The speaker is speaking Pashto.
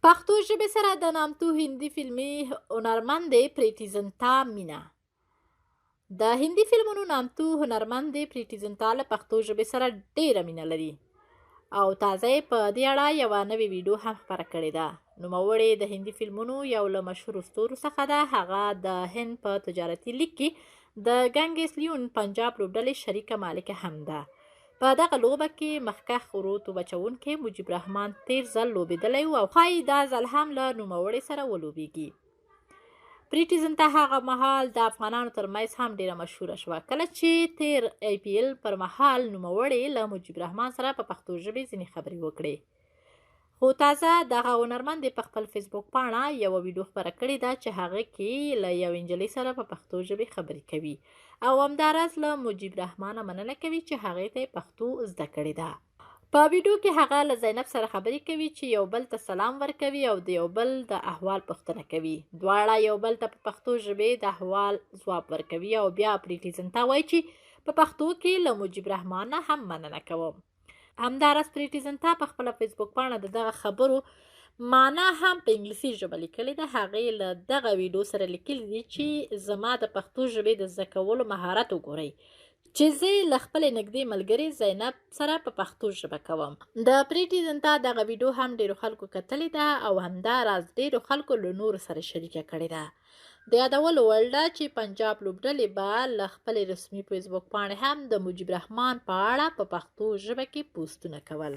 پښتو ژبې سره د نامتو هندي فلمي هنرمندې پریټي زنتا مینه. د هندي فلمونو نامتو هنرمندې پریټي زنتا له پښتو ژبې سره ډیره مینه لري او تازه یې په دې اړه یوه نوې ویډیو هم خپره کړې ده. نوموړې د هندي فلمونو یو له مشهورو ستورو څخه ده. هغه د هند په تجارتي لیګ کې د ګنګس لیون پنجاب لوبډلې شریکه مالکه هم ده. په دغه لوبه کې مخکښ ورو توپ اچوونکی مجيب رحمان تیر ځل لوبېدلی و او ښایي دا ځل هم له نوموړې سره ولوبیږي. پریټي زنتا هغه مهال د افغانانو ترمنځ هم ډیره مشهوره شوه کله چې تیر IPL پر مهال نوموړې له مجيب رحمان سره په پښتو ژبې ځینې خبرې وکړې. خو تازه دغه هنرمندې په خپل فیسبوک پاڼه یوه ویډیو خپره کړې ده چې هغه کې له یوې نجلۍ سره په پښتو ژبې خبرې کوي او همداراز له مجيب رحمانه مننه کوي چې هغې ته پښتو زده کړې ده. په ویډیو کې هغه له زینب سره خبرې کوي چې یو بل ته سلام ورکوي او د یو بل د احوال پوښتنه کوي. دواړه یو بل ته په پښتو ژبې د احوال ځواب ورکوي او بیا پریټي زنتا وایي چې په پښتو کې له مجيب رحمان نه هم مننه کوم. همداراز پریټي زنتا په خپله فیسبوک پاڼه د دغه خبرو معنا هم په انګلیسي ژبه لیکلې ده. هغې له دغه ویډیو سره لیکلي دي چې زما د پښتو ژبې د زده کولو مهارت وګورئ چې زه له خپلې نږدې ملګرې زینب سره په پښتو ژبه کوم. د پریټي زنتا دغه ویډیو هم ډیرو خلکو کتلې ده او همداراز ډیرو خلکو له نورو سره شریکه کړې ده. د یادولو وړ ده چې پنجاب لوبډلې به له خپلې رسمي فیسبوک پاڼې هم د مجيب رحمان په اړه په پښتو ژبه کې پوسټونه کول.